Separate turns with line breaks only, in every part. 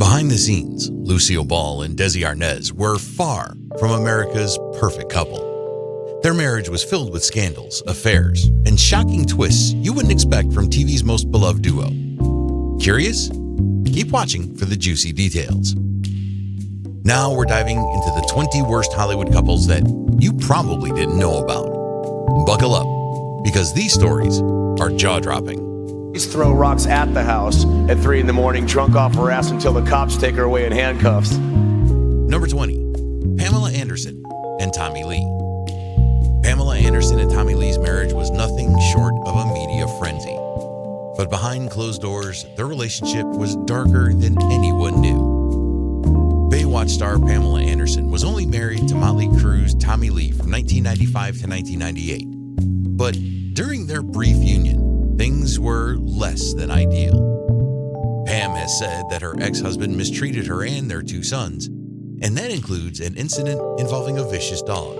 Behind the scenes, Lucille Ball and Desi Arnaz were far from America's perfect couple. Their marriage was filled with scandals, affairs, and shocking twists you wouldn't expect from TV's most beloved duo. Curious? Keep watching for the juicy details. Now we're diving into the 20 worst Hollywood couples that you probably didn't know about. Buckle up, because these stories are jaw-dropping.
Throw rocks at the house at 3 a.m, drunk off her ass until the cops take her away in handcuffs.
Number 20, Pamela Anderson and Tommy Leigh. Pamela Anderson and Tommy Leigh's marriage was nothing short of a media frenzy. But behind closed doors, their relationship was darker than anyone knew. Baywatch star Pamela Anderson was only married to Motley Crue's Tommy Leigh from 1995 to 1998. But during their brief union, things were less than ideal. Pam has said that her ex-husband mistreated her and their 2 sons, and that includes an incident involving a vicious dog.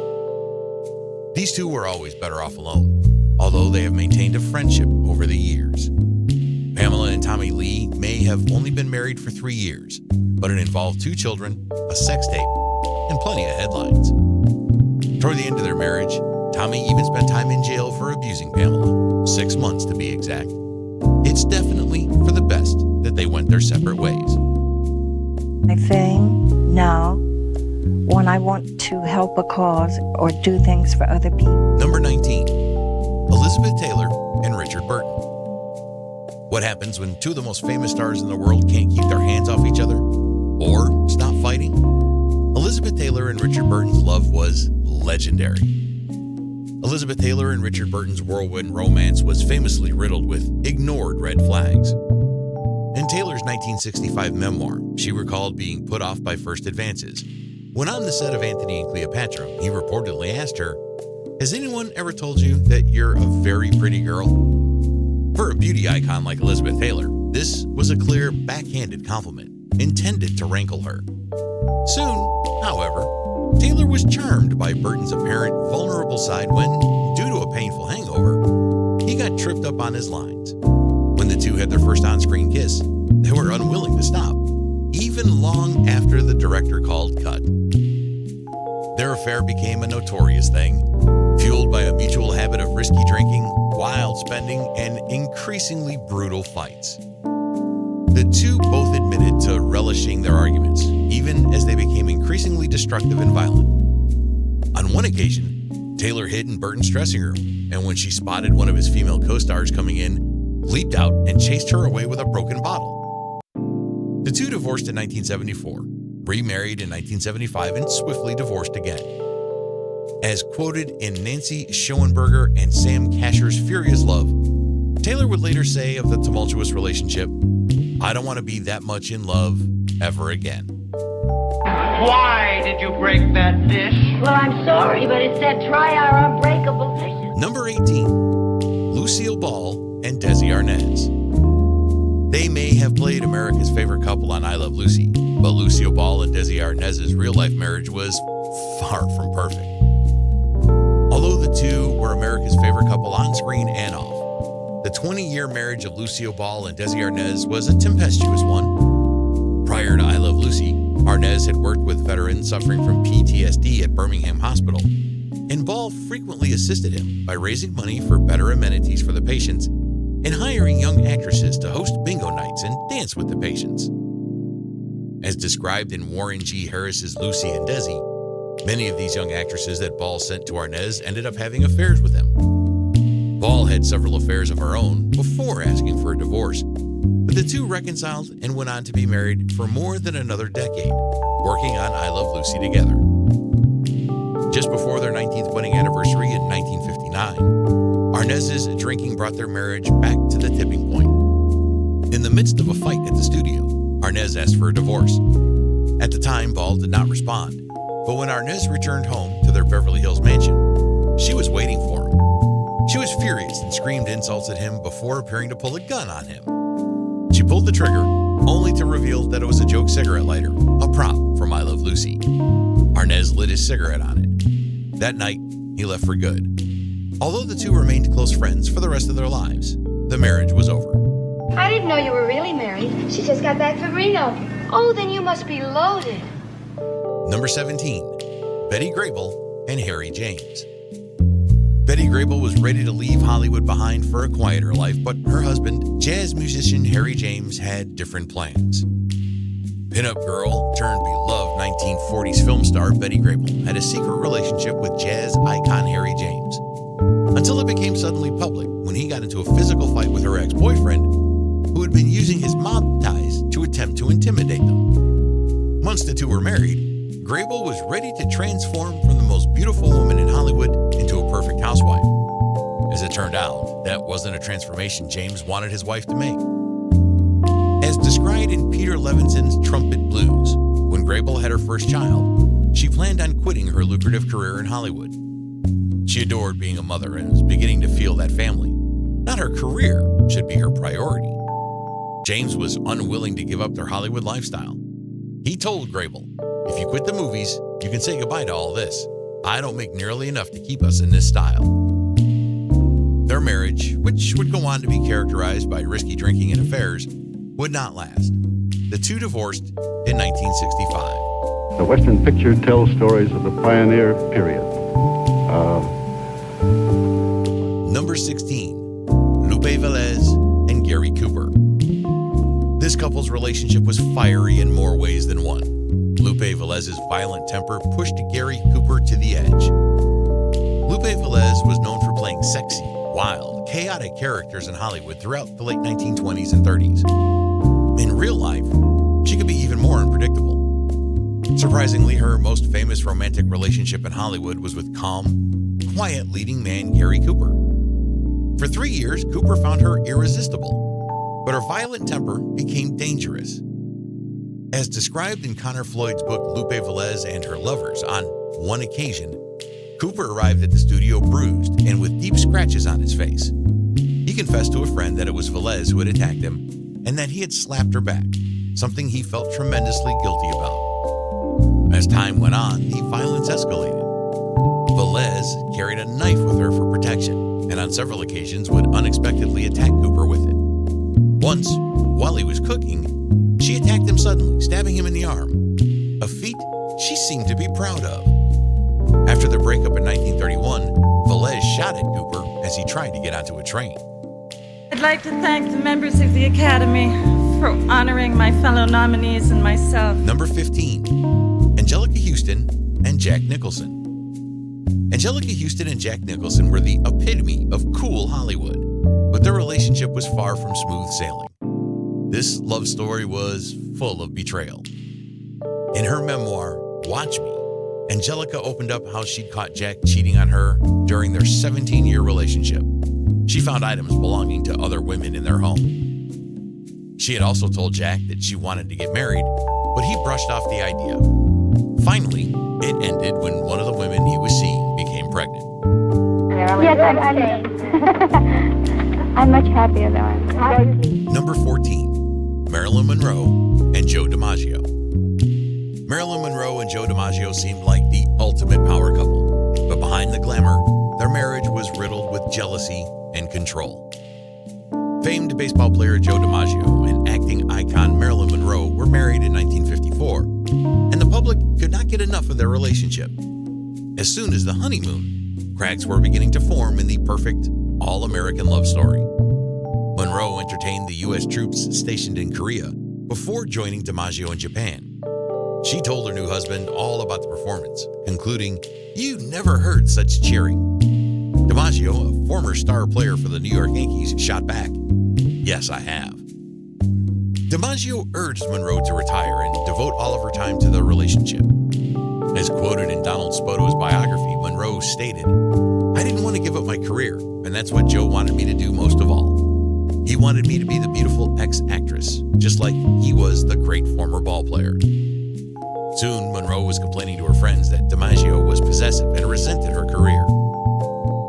These two were always better off alone, although they have maintained a friendship over the years. Pamela and Tommy Leigh may have only been married for 3 years, but it involved 2 children, a sex tape, and plenty of headlines. Toward the end of their marriage, Tommy even spent time in jail for abusing Pamela, 6 months to be exact. It's definitely for the best that they went their separate ways.
My thing now, when I want to help a cause or do things for other people.
Number 19, Elizabeth Taylor and Richard Burton. What happens when 2 of the most famous stars in the world can't keep their hands off each other or stop fighting? Elizabeth Taylor and Richard Burton's love was legendary. Elizabeth Taylor and Richard Burton's whirlwind romance was famously riddled with ignored red flags. In Taylor's 1965 memoir, she recalled being put off by first advances. When on the set of Antony and Cleopatra, he reportedly asked her, "Has anyone ever told you that you're a very pretty girl?" For a beauty icon like Elizabeth Taylor, this was a clear, backhanded compliment intended to rankle her. Soon, however, Taylor was charmed by Burton's apparent vulnerable side when, due to a painful hangover, he got tripped up on his lines. When the two had their first on-screen kiss, they were unwilling to stop, even long after the director called cut. Their affair became a notorious thing, fueled by a mutual habit of risky drinking, wild spending, and increasingly brutal fights. The two both admitted to relishing their arguments, even as they became increasingly destructive and violent. On one occasion, Taylor hid in Burton's dressing room, and when she spotted one of his female co-stars coming in, leaped out and chased her away with a broken bottle. The two divorced in 1974, remarried in 1975, and swiftly divorced again. As quoted in Nancy Schoenberger and Sam Casher's Furious Love, Taylor would later say of the tumultuous relationship, "I don't want to be that much in love ever again."
Why did you break that dish?
Well, I'm sorry, but it said try our unbreakable dishes.
Number 18, Lucille Ball and Desi Arnaz. They may have played America's favorite couple on I Love Lucy, but Lucille Ball and Desi Arnaz's real-life marriage was far from perfect. Although the two were America's favorite couple on screen and off, the 20-year marriage of Lucille Ball and Desi Arnaz was a tempestuous one. Prior to I Love Lucy, Arnaz had worked with veterans suffering from PTSD at Birmingham Hospital, and Ball frequently assisted him by raising money for better amenities for the patients and hiring young actresses to host bingo nights and dance with the patients. As described in Warren G. Harris's Lucy and Desi, many of these young actresses that Ball sent to Arnaz ended up having affairs with him. Ball had several affairs of her own before asking for a divorce, but the two reconciled and went on to be married for more than another decade, working on I Love Lucy together. Just before their 19th wedding anniversary in 1959, Arnaz's drinking brought their marriage back to the tipping point. In the midst of a fight at the studio, Arnaz asked for a divorce. At the time, Ball did not respond, but when Arnaz returned home to their Beverly Hills mansion, she was waiting for him. She was furious and screamed insults at him before appearing to pull a gun on him. She pulled the trigger, only to reveal that it was a joke cigarette lighter, a prop from I Love Lucy. Arnaz lit his cigarette on it. That night, he left for good. Although the two remained close friends for the rest of their lives, the marriage was over.
I didn't know you were really married.
She just got back from Reno.
Oh, then you must be loaded.
Number 17, Betty Grable and Harry James. Betty Grable was ready to leave Hollywood behind for a quieter life, but her husband, jazz musician Harry James, had different plans. Pinup girl turned beloved 1940s film star Betty Grable had a secret relationship with jazz icon Harry James, until it became suddenly public when he got into a physical fight with her ex-boyfriend, who had been using his mob ties to attempt to intimidate them. Once the two were married, Grable was ready to transform from the most beautiful woman in Hollywood into a perfect housewife. As it turned out, that wasn't a transformation James wanted his wife to make. As described in Peter Levinson's Trumpet Blues, when Grable had her first child, she planned on quitting her lucrative career in Hollywood. She adored being a mother and was beginning to feel that family, not her career, should be her priority. James was unwilling to give up their Hollywood lifestyle. He told Grable, "If you quit the movies, you can say goodbye to all this. I don't make nearly enough to keep us in this style." Their marriage, which would go on to be characterized by risky drinking and affairs, would not last. The two divorced in 1965.
The Western picture tells stories of the pioneer period.
Number 16, Lupe Velez and Gary Cooper. This couple's relationship was fiery in more ways than one. Lupe Velez's violent temper pushed Gary Cooper to the edge. Lupe Velez was known for playing sexy, wild, chaotic characters in Hollywood throughout the late 1920s and 30s. In real life, she could be even more unpredictable. Surprisingly, her most famous romantic relationship in Hollywood was with calm, quiet leading man Gary Cooper. For 3 years, Cooper found her irresistible, but her violent temper became dangerous. As described in Connor Floyd's book Lupe Velez and Her Lovers, on one occasion, Cooper arrived at the studio bruised and with deep scratches on his face. He confessed to a friend that it was Velez who had attacked him and that he had slapped her back, something he felt tremendously guilty about. As time went on, the violence escalated. Velez carried a knife with her for protection, and on several occasions would unexpectedly attack Cooper with it. Once, while he was cooking, she attacked him suddenly, stabbing him in the arm, a feat she seemed to be proud of. After their breakup in 1931, Velez shot at Cooper as he tried to get onto a train.
I'd like to thank the members of the Academy for honoring my fellow nominees and myself.
Number 15, Angelica Houston and Jack Nicholson. Angelica Houston and Jack Nicholson were the epitome of cool Hollywood, but their relationship was far from smooth sailing. This love story was full of betrayal. In her memoir, Watch Me, Angelica opened up how she'd caught Jack cheating on her during their 17-year relationship. She found items belonging to other women in their home. She had also told Jack that she wanted to get married, but he brushed off the idea. Finally, it ended when one of the women he was seeing became pregnant.
Yes, I'm much happier now.
Number 14, Marilyn Monroe and Joe DiMaggio. Marilyn Monroe and Joe DiMaggio seemed like the ultimate power couple, but behind the glamour, their marriage was riddled with jealousy and control. Famed baseball player Joe DiMaggio and acting icon Marilyn Monroe were married in 1954, and the public could not get enough of their relationship. As soon as the honeymoon, cracks were beginning to form in the perfect all-American love story. Monroe entertained the U.S. troops stationed in Korea before joining DiMaggio in Japan. She told her new husband all about the performance, concluding, "You never heard such cheering." DiMaggio, a former star player for the New York Yankees, shot back, "Yes, I have." DiMaggio urged Monroe to retire and devote all of her time to the relationship. As quoted in Donald Spoto's biography, Monroe stated, "I didn't want to give up my career, and that's what Joe wanted me to do most of all. He wanted me to be the beautiful ex-actress, just like he was the great former ball player." Soon, Monroe was complaining to her friends that DiMaggio was possessive and resented her career.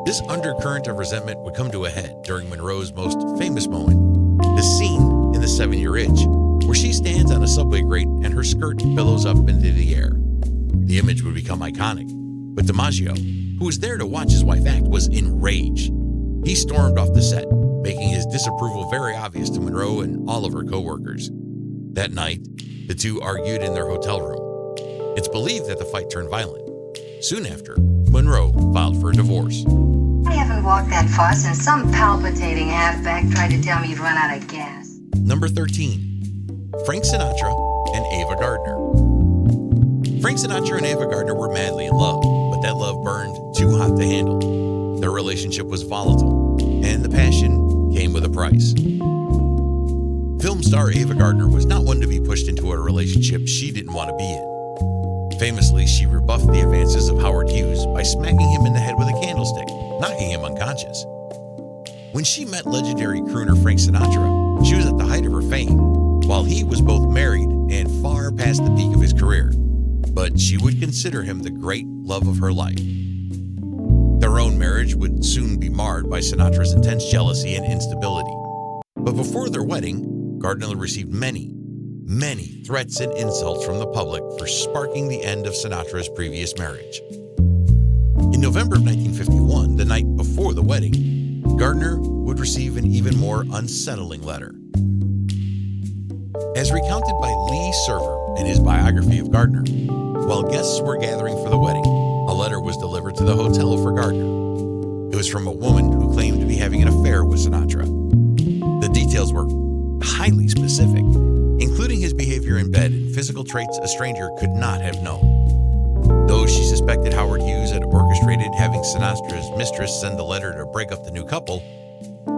This undercurrent of resentment would come to a head during Monroe's most famous moment, the scene in The 7-Year Itch, where she stands on a subway grate and her skirt billows up into the air. The image would become iconic, but DiMaggio, who was there to watch his wife act, was enraged. He stormed off the set, making his disapproval very obvious to Monroe and all of her co-workers. That night, the two argued in their hotel room. It's believed that the fight turned violent. Soon after, Monroe filed for a divorce.
I haven't walked that far since some palpitating halfback tried to tell me he'd run out of gas.
Number 13, Frank Sinatra and Ava Gardner. Frank Sinatra and Ava Gardner were madly in love, but that love burned too hot to handle. Their relationship was volatile, and the passion came with a price. Film star Ava Gardner was not one to be pushed into a relationship she didn't want to be in. Famously, she rebuffed the advances of Howard Hughes by smacking him in the head with a candlestick, knocking him unconscious. When she met legendary crooner Frank Sinatra, she was at the height of her fame, while he was both married and far past the peak of his career. But she would consider him the great love of her life. Their own marriage would soon be marred by Sinatra's intense jealousy and instability. But before their wedding, Gardner received many threats and insults from the public for sparking the end of Sinatra's previous marriage. In November of 1951, the night before the wedding, Gardner would receive an even more unsettling letter. As recounted by Leigh Server in his biography of Gardner, while guests were gathering for the wedding, a letter was delivered to the hotel for Gardner. It was from a woman who claimed to be having an affair with Sinatra. The details were highly specific, including his behavior in bed and physical traits a stranger could not have known. Though she suspected Howard Hughes had orchestrated having Sinatra's mistress send the letter to break up the new couple,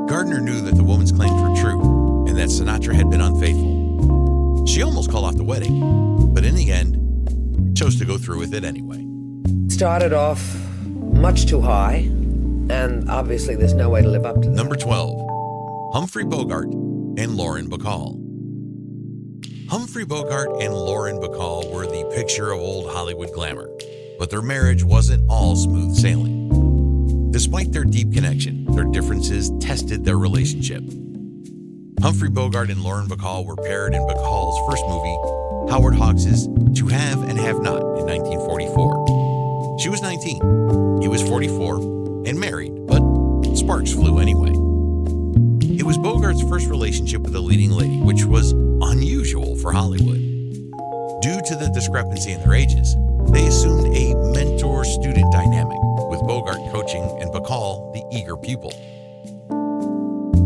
Gardner knew that the woman's claims were true and that Sinatra had been unfaithful. She almost called off the wedding, but in the end, chose to go through with it anyway.
Started off much too high, and obviously there's no way to live up to that.
Number 12, Humphrey Bogart and Lauren Bacall. Humphrey Bogart and Lauren Bacall were the picture of old Hollywood glamour, but their marriage wasn't all smooth sailing. Despite their deep connection, their differences tested their relationship. Humphrey Bogart and Lauren Bacall were paired in Bacall's first movie, Howard Hawks' To Have and Have Not, in 1944. She was 19, he was 44, and married, but sparks flew anyway. It was Bogart's first relationship with a leading lady, which was unusual for Hollywood. Due to the discrepancy in their ages, they assumed a mentor-student dynamic, with Bogart coaching and Bacall the eager pupil.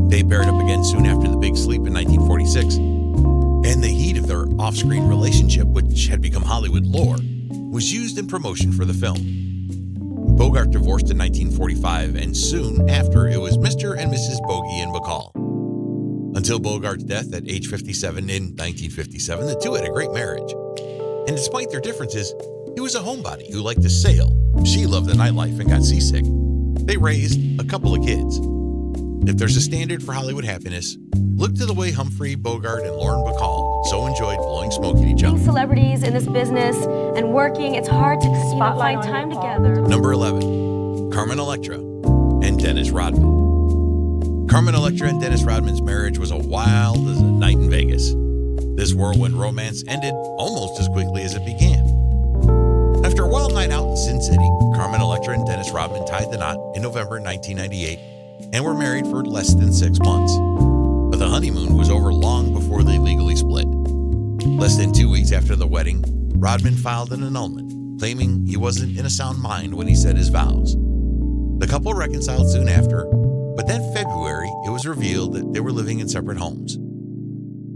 They paired up again soon after The Big Sleep in 1946, and the heat of their off-screen relationship, which had become Hollywood lore, was used in promotion for the film. Bogart divorced in 1945, and soon after it was Mr. and Mrs. Bogey and Bacall. Until Bogart's death at age 57 in 1957, the two had a great marriage. And despite their differences, he was a homebody who liked to sail. She loved the nightlife and got seasick. They raised a couple of kids. If there's a standard for Hollywood happiness, look to the way Humphrey Bogart and Lauren Bacall so enjoyed blowing smoke at each other.
Being celebrities in this business and working, it's hard to find time together.
Number 11, Carmen Electra and Dennis Rodman. Carmen Electra and Dennis Rodman's marriage was as wild as a night in Vegas. This whirlwind romance ended almost as quickly as it began. After a wild night out in Sin City, Carmen Electra and Dennis Rodman tied the knot in November 1998 and were married for less than 6 months. But the honeymoon was over long before they legally split. Less than 2 weeks after the wedding, Rodman filed an annulment, claiming he wasn't in a sound mind when he said his vows. The couple reconciled soon after, but that February, it was revealed that they were living in separate homes.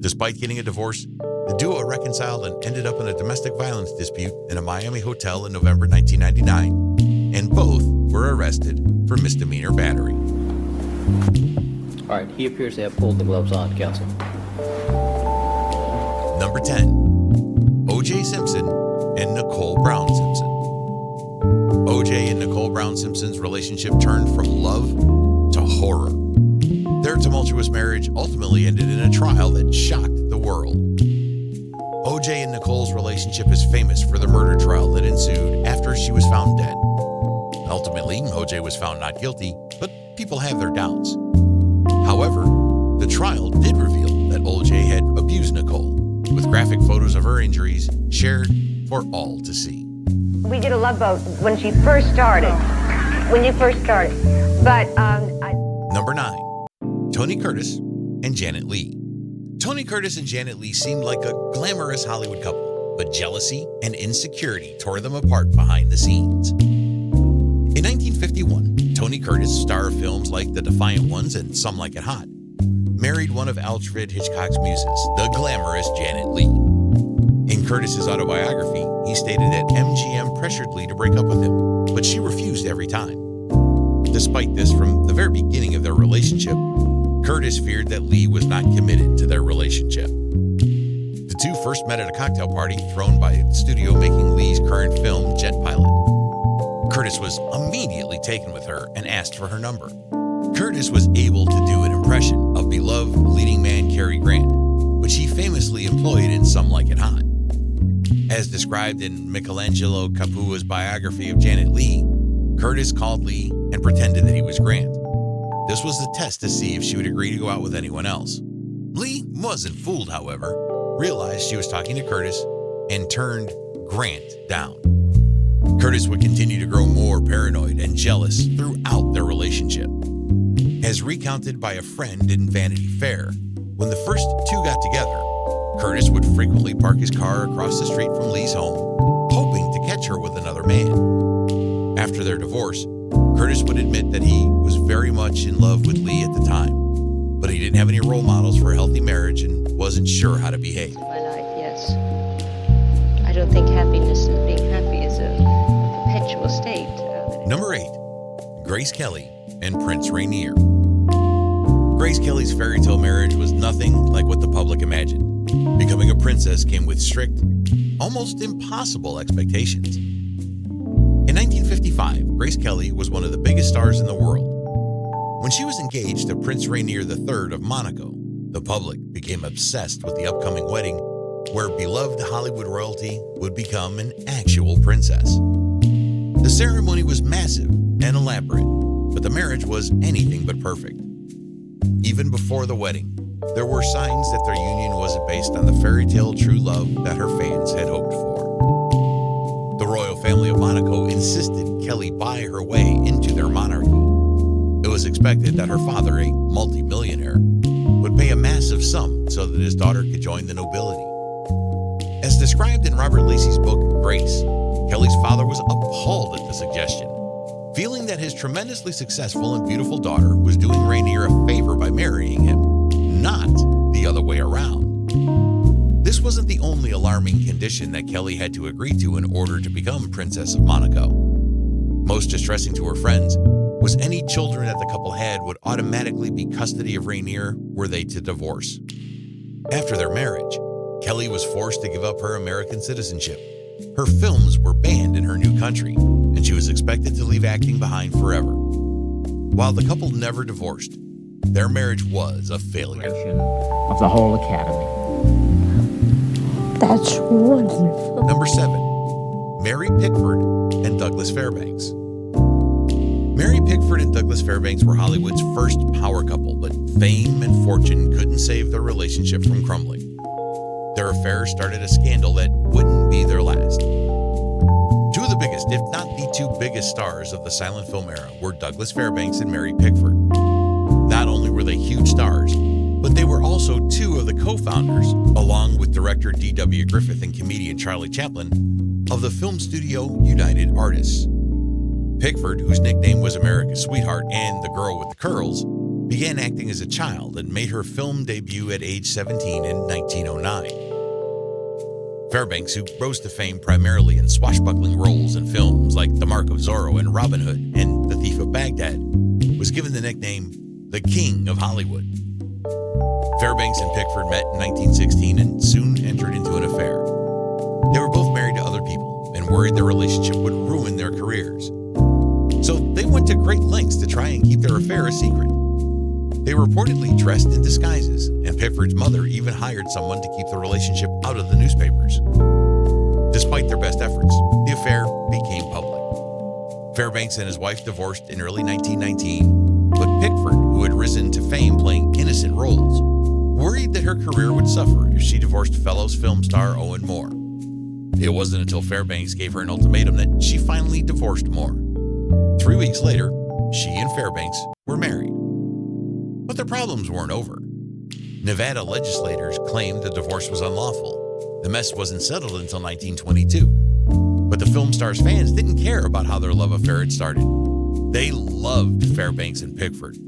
Despite getting a divorce, the duo reconciled and ended up in a domestic violence dispute in a Miami hotel in November 1999, and both were arrested for misdemeanor battery.
All right, he appears to have pulled the gloves on, counsel.
Number 10, O.J. Simpson and Nicole Brown Simpson. O.J. and Nicole Brown Simpson's relationship turned from love to horror. Their tumultuous marriage ultimately ended in a trial that shocked the world. O.J. and Nicole's relationship is famous for the murder trial that ensued after she was found dead. Ultimately, O.J. was found not guilty, but people have their doubts. However, the trial did reveal that O.J. had abused Nicole, with graphic photos of her injuries shared for all to see.
We did a Love Boat when she first started. But
Number 9, Tony Curtis and Janet Leigh. Tony Curtis and Janet Leigh seemed like a glamorous Hollywood couple, but jealousy and insecurity tore them apart behind the scenes. In 1951, Tony Curtis, star of films like The Defiant Ones and Some Like It Hot, married one of Alfred Hitchcock's muses, the glamorous Janet Leigh. In Curtis's autobiography, he stated that MGM pressured Leigh to break up with him, but she refused every time. Despite this, from the very beginning of their relationship, Curtis feared that Leigh was not committed to their relationship. The two first met at a cocktail party thrown by the studio making Leigh's current film, Jet Pilot. Curtis was immediately taken with her and asked for her number. Curtis was able to do an impression of beloved leading man Cary Grant, which he famously employed in Some Like It Hot. As described in Michelangelo Capua's biography of Janet Leigh, Curtis called Leigh and pretended that he was Grant. This was the test to see if she would agree to go out with anyone else. Leigh wasn't fooled, however, realized she was talking to Curtis, and turned Grant down. Curtis would continue to grow more paranoid and jealous throughout their relationship. As recounted by a friend in Vanity Fair, when the first two got together, Curtis would frequently park his car across the street from Leigh's home, hoping to catch her with another man. After their divorce, Curtis would admit that he was very much in love with Leigh at the time, but he didn't have any role models for a healthy marriage and wasn't sure how to behave.
My life, yes. I don't think happiness and being happy is a perpetual state.
Number 8, Grace Kelly and Prince Rainier. Grace Kelly's fairy tale marriage was nothing like what the public imagined. Becoming a princess came with strict, almost impossible expectations. In 1955, Grace Kelly was one of the biggest stars in the world. When she was engaged to Prince Rainier III of Monaco, the public became obsessed with the upcoming wedding, where beloved Hollywood royalty would become an actual princess. The ceremony was massive and elaborate, but the marriage was anything but perfect. Even before the wedding, there were signs that their union wasn't based on the fairy tale true love that her fans had hoped for. The royal family of Monaco insisted Kelly buy her way into their monarchy. It was expected that her father, a multi-millionaire, would pay a massive sum so that his daughter could join the nobility. As described in Robert Lacey's book, Grace, Kelly's father was appalled at the suggestion, feeling that his tremendously successful and beautiful daughter was doing Rainier a favor by marrying him, not the other way around. This wasn't the only alarming condition that Kelly had to agree to in order to become Princess of Monaco. Most distressing to her friends was any children that the couple had would automatically be custody of Rainier were they to divorce. After their marriage, Kelly was forced to give up her American citizenship. Her films were banned in her new country, and she was expected to leave acting behind forever. While the couple never divorced, their marriage was a failure.
Of the whole Academy.
That's wonderful.
Number 7, Mary Pickford and Douglas Fairbanks. Mary Pickford and Douglas Fairbanks were Hollywood's first power couple, but fame and fortune couldn't save their relationship from crumbling. Their affair started a scandal that wouldn't be their last. Two of the biggest, if not the two biggest stars of the silent film era were Douglas Fairbanks and Mary Pickford. Not only were they huge stars, but they were also two of the co-founders, along with director D.W. Griffith and comedian Charlie Chaplin, of the film studio United Artists. Pickford, whose nickname was America's Sweetheart and the Girl with the Curls, began acting as a child and made her film debut at age 17 in 1909. Fairbanks, who rose to fame primarily in swashbuckling roles in films like The Mark of Zorro and Robin Hood and The Thief of Baghdad, was given the nickname the King of Hollywood. Fairbanks and Pickford met in 1916 and soon entered into an affair. They were both married to other people and worried their relationship would ruin their careers. So they went to great lengths to try and keep their affair a secret. They reportedly dressed in disguises, and Pickford's mother even hired someone to keep the relationship out of the newspapers. Despite their best efforts, the affair became public. Fairbanks and his wife divorced in early 1919, but Pickford, who had risen to fame playing innocent roles, worried that her career would suffer if she divorced fellow film star Owen Moore. It wasn't until Fairbanks gave her an ultimatum that she finally divorced Moore. 3 weeks later, she and Fairbanks were married. But their problems weren't over. Nevada legislators claimed the divorce was unlawful. The mess wasn't settled until 1922. But the film star's fans didn't care about how their love affair had started. They loved Fairbanks and Pickford,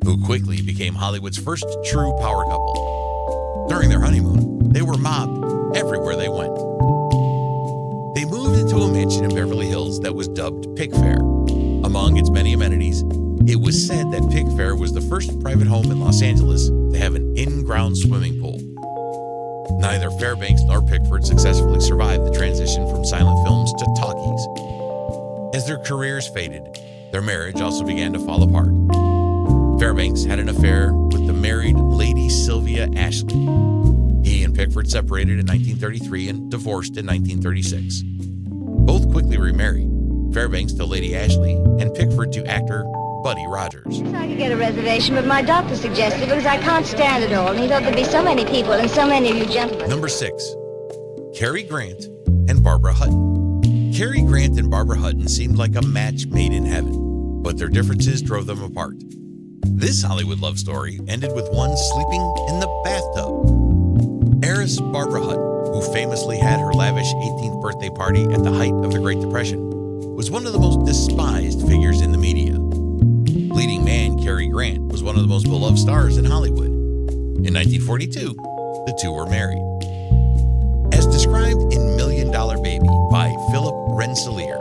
who quickly became Hollywood's first true power couple. During their honeymoon, they were mobbed everywhere they went. They moved into a mansion in Beverly Hills that was dubbed Pickfair. Among its many amenities, it was said that Pickfair was the first private home in Los Angeles to have an in-ground swimming pool. Neither Fairbanks nor Pickford successfully survived the transition from silent films to talkies. As their careers faded, their marriage also began to fall apart. Fairbanks had an affair with the married Lady Sylvia Ashley. He and Pickford separated in 1933 and divorced in 1936. Both quickly remarried, Fairbanks to Lady Ashley and Pickford to actor Buddy Rogers.
I could get a reservation, but my doctor suggested because I can't stand it all, and he thought there'd be so many people and so many of you gentlemen.
Number 6, Cary Grant and Barbara Hutton. Cary Grant and Barbara Hutton seemed like a match made in heaven, but their differences drove them apart. This Hollywood love story ended with one sleeping in the bathtub. Heiress Barbara Hutton, who famously had her lavish 18th birthday party at the height of the Great Depression, was one of the most despised figures in the media. Leading man Cary Grant was one of the most beloved stars in Hollywood. In 1942, the two were married. As described in $1 Million Baby by Philip Rensselaer,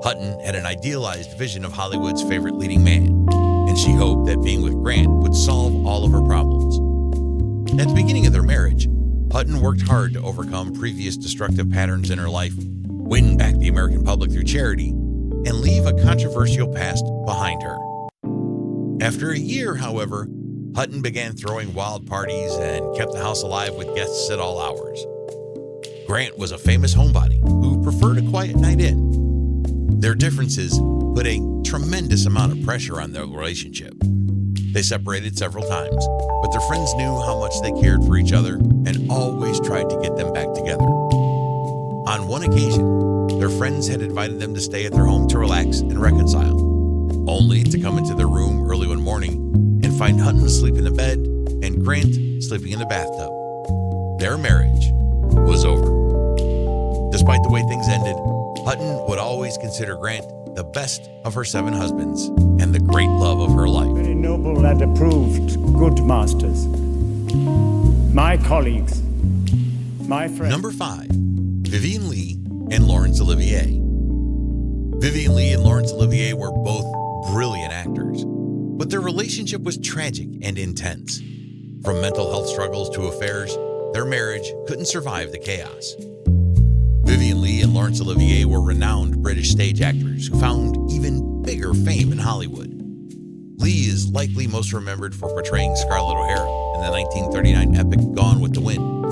Hutton had an idealized vision of Hollywood's favorite leading man, and she hoped that being with Grant would solve all of her problems. At the beginning of their marriage, Hutton worked hard to overcome previous destructive patterns in her life, win back the American public through charity, and leave a controversial past behind her. After a year, however, Hutton began throwing wild parties and kept the house alive with guests at all hours. Grant was a famous homebody who preferred a quiet night in. Their differences put a tremendous amount of pressure on their relationship. They separated several times, but their friends knew how much they cared for each other and always tried to get them back together. On one occasion, their friends had invited them to stay at their home to relax and reconcile, only to come into their room early one morning and find Hutton asleep in the bed and Grant sleeping in the bathtub. Their marriage was over. Despite the way things ended, Hutton would always consider Grant the best of her 7 husbands and the great love of her life.
Very noble and approved, good masters. My colleagues, my friends.
Number 5, Vivien Leigh and Laurence Olivier. Vivien Leigh and Laurence Olivier were both brilliant actors, but their relationship was tragic and intense. From mental health struggles to affairs, their marriage couldn't survive the chaos. Vivien Leigh and Laurence Olivier were renowned British stage actors who found even bigger fame in Hollywood. Leigh is likely most remembered for portraying Scarlett O'Hara in the 1939 epic Gone with the Wind,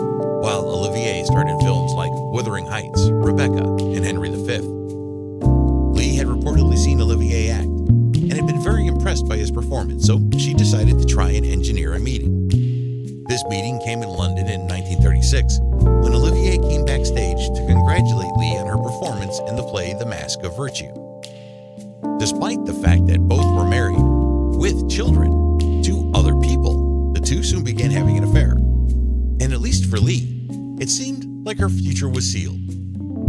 while Olivier starred in films like Wuthering Heights, Rebecca, and Henry V. Leigh had reportedly seen Olivier act and had been very impressed by his performance, so she decided to try and engineer a meeting. This meeting came in London in 1936, when Olivier came backstage to congratulate Leigh on her performance in the play The Mask of Virtue. Despite the fact that both were married, with children, to other people, the two soon began having an affair. And at least for Leigh, it seemed like her future was sealed.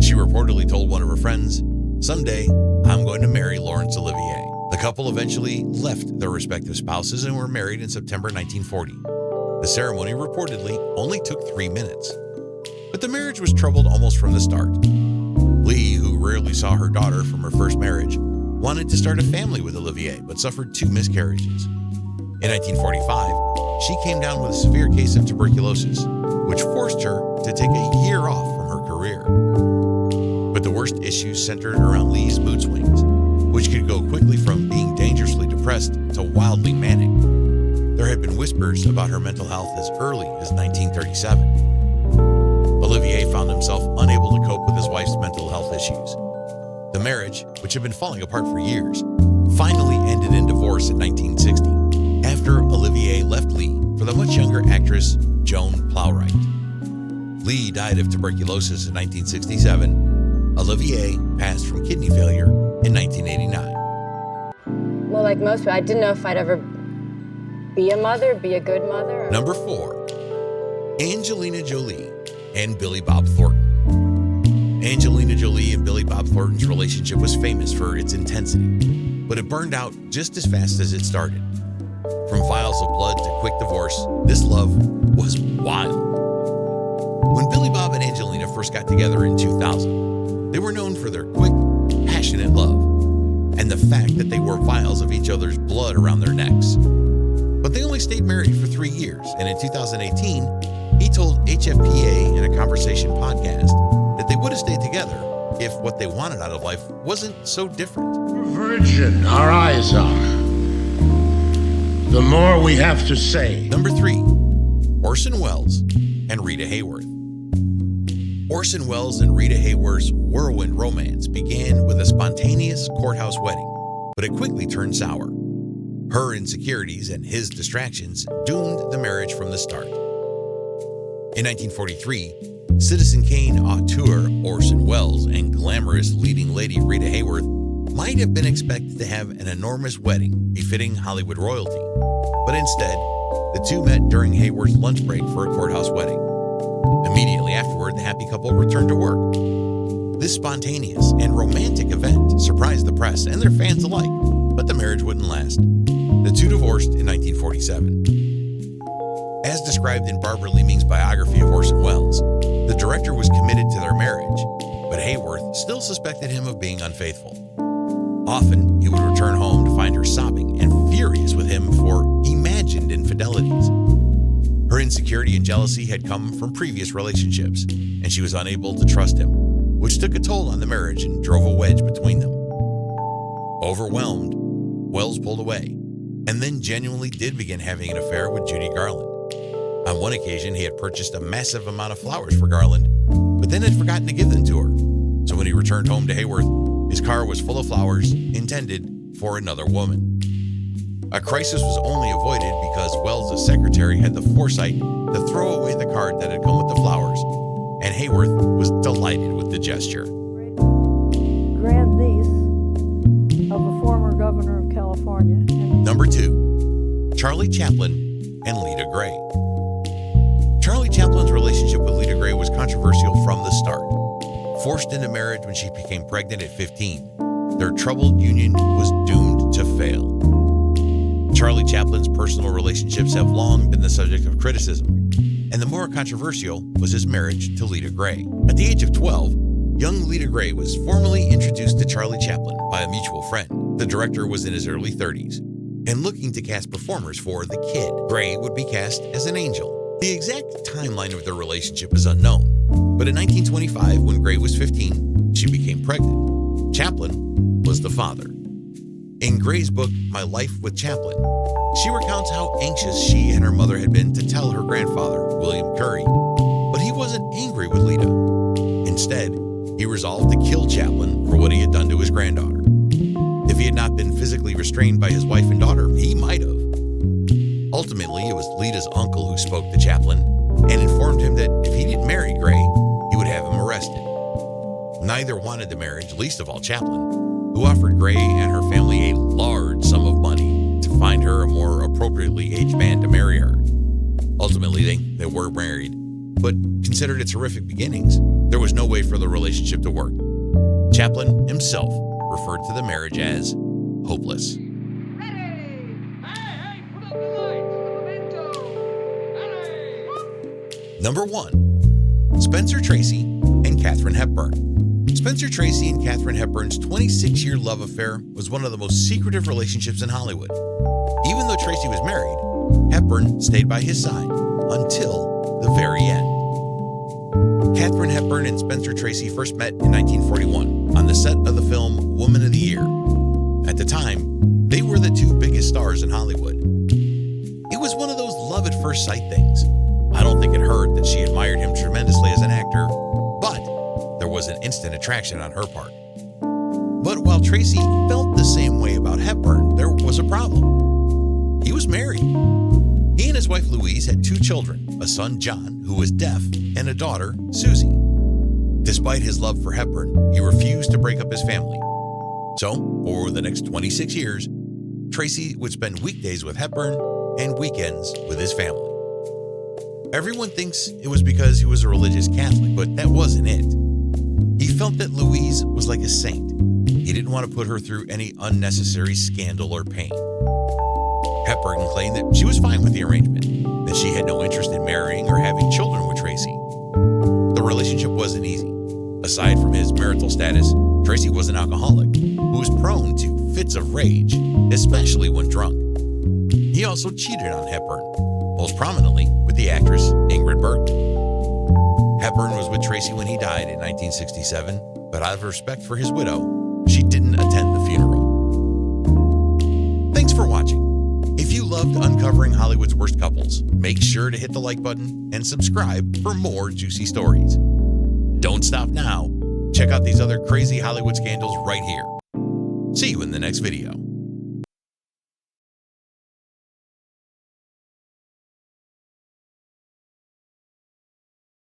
She reportedly told one of her friends, "Someday, I'm going to marry Laurence Olivier." The couple eventually left their respective spouses and were married in September 1940. The ceremony reportedly only took 3 minutes. But the marriage was troubled almost from the start. Leigh, who rarely saw her daughter from her first marriage, wanted to start a family with Olivier, but suffered 2 miscarriages. In 1945, she came down with a severe case of tuberculosis, which forced her to take a year off from her career. But the worst issues centered around Leigh's mood swings, which could go quickly from being dangerously depressed to wildly manic. There had been whispers about her mental health as early as 1937. Olivier found himself unable to cope with his wife's mental health issues. The marriage, which had been falling apart for years, finally ended in divorce in 1960, after Olivier left Leigh for the much younger actress Joan Plowright. Leigh died of tuberculosis in 1967. Olivier passed from kidney failure in 1989.
Well, like most people, I didn't know if I'd ever
Be a mother, be a good mother.
Number 4, Angelina Jolie and Billy Bob Thornton. Angelina Jolie and Billy Bob Thornton's relationship was famous for its intensity, but it burned out just as fast as it started. From vials of blood to quick divorce, this love was wild. When Billy Bob and Angelina first got together in 2000, they were known for their quick, passionate love and the fact that they wore vials of each other's blood around their necks. But they only stayed married for 3 years, and in 2018, he told HFPA in a Conversation podcast that they would have stayed together if what they wanted out of life wasn't so different.
Virgin, our eyes are. The more we have to say.
Number 3, Orson Welles and Rita Hayworth. Orson Welles and Rita Hayworth's whirlwind romance began with a spontaneous courthouse wedding, but it quickly turned sour. Her insecurities and his distractions doomed the marriage from the start. In 1943, Citizen Kane auteur Orson Welles and glamorous leading lady Rita Hayworth might have been expected to have an enormous wedding befitting Hollywood royalty, but instead, the two met during Hayworth's lunch break for a courthouse wedding. Immediately afterward, the happy couple returned to work. This spontaneous and romantic event surprised the press and their fans alike, but the marriage wouldn't last. The two divorced in 1947. As described in Barbara Leeming's biography of Orson Welles, the director was committed to their marriage, but Hayworth still suspected him of being unfaithful. Often, he would return home to find her sobbing and furious with him for imagined infidelities. Her insecurity and jealousy had come from previous relationships, and she was unable to trust him, which took a toll on the marriage and drove a wedge between them. Overwhelmed, Welles pulled away, and then genuinely did begin having an affair with Judy Garland. On one occasion, he had purchased a massive amount of flowers for Garland, but then had forgotten to give them to her. So when he returned home to Hayworth, his car was full of flowers intended for another woman. A crisis was only avoided because Welles' secretary had the foresight to throw away the card that had come with the flowers, and Hayworth was delighted with the gesture.
Grandniece of a former governor of California.
Number 2, Charlie Chaplin and Lita Gray. Charlie Chaplin's relationship with Lita Gray was controversial from the start. Forced into marriage when she became pregnant at 15, their troubled union was doomed to fail. Charlie Chaplin's personal relationships have long been the subject of criticism, and the more controversial was his marriage to Lita Gray. At the age of 12, young Lita Gray was formally introduced to Charlie Chaplin by a mutual friend. The director was in his early 30s and looking to cast performers for The Kid. Gray would be cast as an angel. The exact timeline of their relationship is unknown, but in 1925, when Gray was 15, she became pregnant. Chaplin was the father. In Gray's book, My Life with Chaplin, she recounts how anxious she and her mother had been to tell her grandfather, William Curry, but he wasn't angry with Lita. Instead, he resolved to kill Chaplin for what he had done to his granddaughter. If he had not been physically restrained by his wife and daughter, he might have. Ultimately, it was Lita's uncle who spoke to Chaplin and informed him that if he didn't marry Gray, he would have him arrested. Neither wanted the marriage, least of all Chaplin, who offered Gray and her family a large sum of money to find her a more appropriately aged man to marry her. Ultimately, they were married, but considered its horrific beginnings, there was no way for the relationship to work. Chaplin himself referred to the marriage as hopeless. Number 1, Spencer Tracy and Katharine Hepburn. Spencer Tracy and Katharine Hepburn's 26-year love affair was one of the most secretive relationships in Hollywood. Even though Tracy was married, Hepburn stayed by his side until the very end. Katharine Hepburn and Spencer Tracy first met in 1941 on the set of the film Woman of the Year. At the time, they were the two biggest stars in Hollywood. It was one of those love at first sight things. I don't think it hurt that she admired him tremendously as an actor, but there was an instant attraction on her part. But while Tracy felt the same way about Hepburn, there was a problem. He was married. He and his wife Louise had 2 children, a son John, who was deaf, and a daughter, Susie. Despite his love for Hepburn, he refused to break up his family. So, for the next 26 years, Tracy would spend weekdays with Hepburn and weekends with his family. Everyone thinks it was because he was a religious Catholic, but that wasn't it. He felt that Louise was like a saint. He didn't want to put her through any unnecessary scandal or pain. Hepburn claimed that she was fine with the arrangement, that she had no interest in marrying or having children with Tracy. The relationship wasn't easy. Aside from his marital status, Tracy was an alcoholic who was prone to fits of rage, especially when drunk. He also cheated on Hepburn, most prominently with the actress Ingrid Bergman. Hepburn was with Tracy when he died in 1967, but out of respect for his widow, she didn't attend the funeral. Thanks for watching. If you loved uncovering Hollywood's worst couples, make sure to hit the like button and subscribe for more juicy stories. Don't stop now. Check out these other crazy Hollywood scandals right here. See you in the next video.